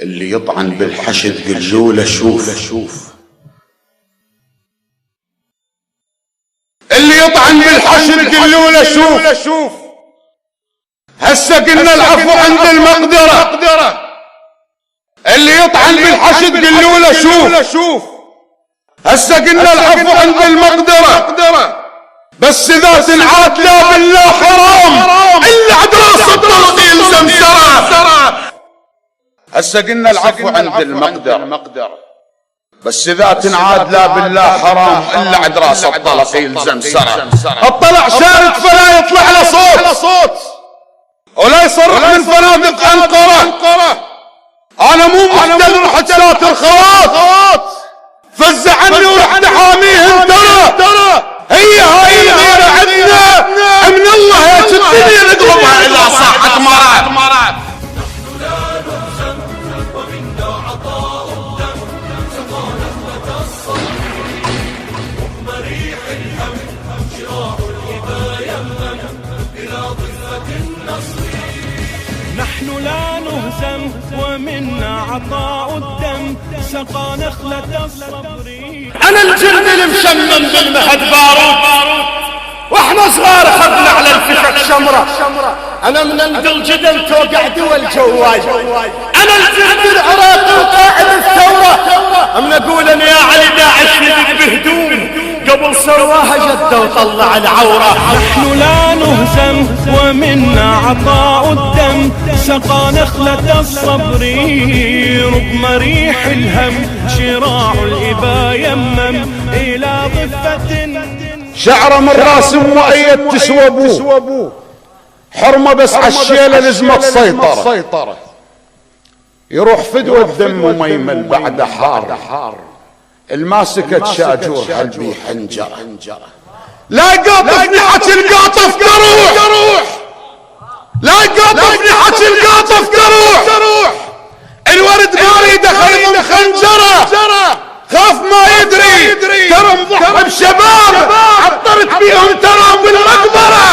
اللي يطعن بالحشد قلوله شوف، اللي يطعن بالحشد قلوله شوف. هسه قلنا العفو عند المقدرة، اللي يطعن بالحشد قلوله شوف. هسه قلنا العفو عند المقدرة، بس اذا تنعاد لا بالله حرام الا عد راس الطلق يلزم سرى. هسه قلنا العفو عند المقدرة، بس اذا تنعاد لا بالله حرام الا عد راس الطلق يلزم سرى. الطلع شارد فلا يطلع له صوت ولا يصرخ من فنادق أنقرة. انا مو محتل رحت ساتر خواط، فزع عني ورحت حاميهم ترى. هي هاي الغيرة عندنا من الله يا الدنيا نقلبها اذا صاحت مرات. نحن لا نهزم ومنا عطاء الدم سقى نخلة الصبر. أنا الجند المشمم بالمهد بارود، واحنا صغار خذنا على الفشك شمرة. أنا من انقل جدل توقع دول جواي. أنا الجند العراقي وقائد الثورة. أم نقول أن يا علي داعش يذب بهدوم قبل سواها جده وطلع العورة. نحن لا نهزم ومنا عطاء الدم سقى نخلة الصبر. رغم ريح الهم شراع الإبا يمم إلى ضفة. شعره من راس مؤيد تسوى حرمه بس عالشيله لزمت سيطره. يروح فدوى الدم وميمن بعد حار. الماسكة شاجور قلبي حنجرة. لا يقاطفني حكي القاطف كروح، لا يقاطفني حكي القاطف كروح. الورد ما يريد خيط خنجرة، خاف ما يدري ترى مضحى بشباب عطرت بيهم ترى بالمقبرة.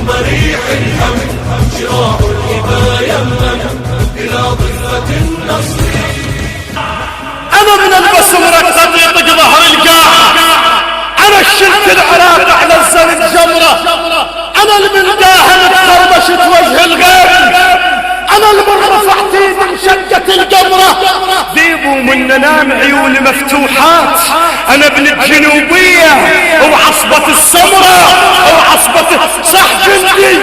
مريح الهم شراع الإبا يمم إلى ضفة النصر. أنا من البسمرة قد يطق ظهر القاع. أنا الشلت العراق على الزن الجمرة. أنا اللي داهن تخربشت وجه الغير. أنا اللي رفعت ايدي شقة القمرة. ذيبوا من نام عيوني مفتوحات. أنا ابن الجنوبية وعصبة السمرة وعصبة صح جندي،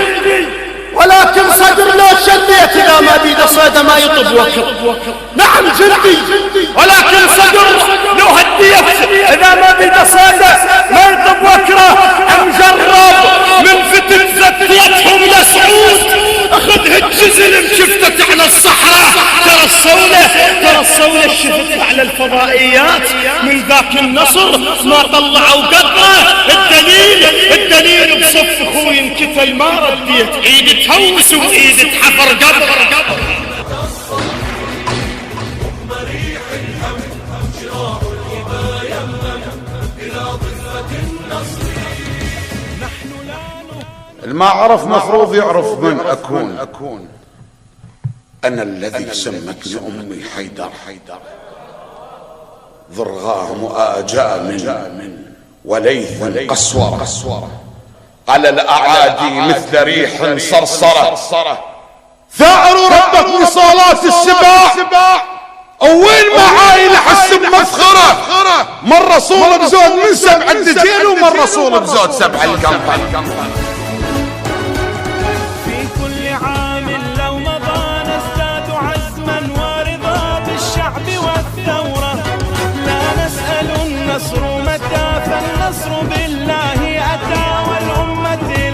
ولكن صدر لو شديت إذا ما بيد صيدة ما يطب وكر. نعم جندي، ولكن صدر لو هديت إذا ما بيد صيدة ما يطب وكره. مجرب من فتن زتيتهم لسعود أخذها الجزل مشفتت على الصحراء. ترى الصولة شفتها على الفضائيات. من ذاك النصر ما طلعوا قطرة. الدليل بصف اخوي انكفل ما رديت ايدي تهوس وايدي تحفر قبر. مريح الهم شراع الإبا يمم إلى ضفة النصر. الما عرف مفروض يعرف من أكون. أنا الذي سمتني أمي حيدر، ضرغام آجام وليث قسورة. على الأعادي مثل ريح صرصرة. ثأروا ربك وصالات السباع. وين معاي لحس بمفخرة. مرة صولة بزود من 7 دجيل ومرة صولة بزود 7 القمر. في كل عام لو مضى نزداد عزما ورضا بالشعب والثورة. لا نسأل النصر متى فالنصر بالله أتى والأمة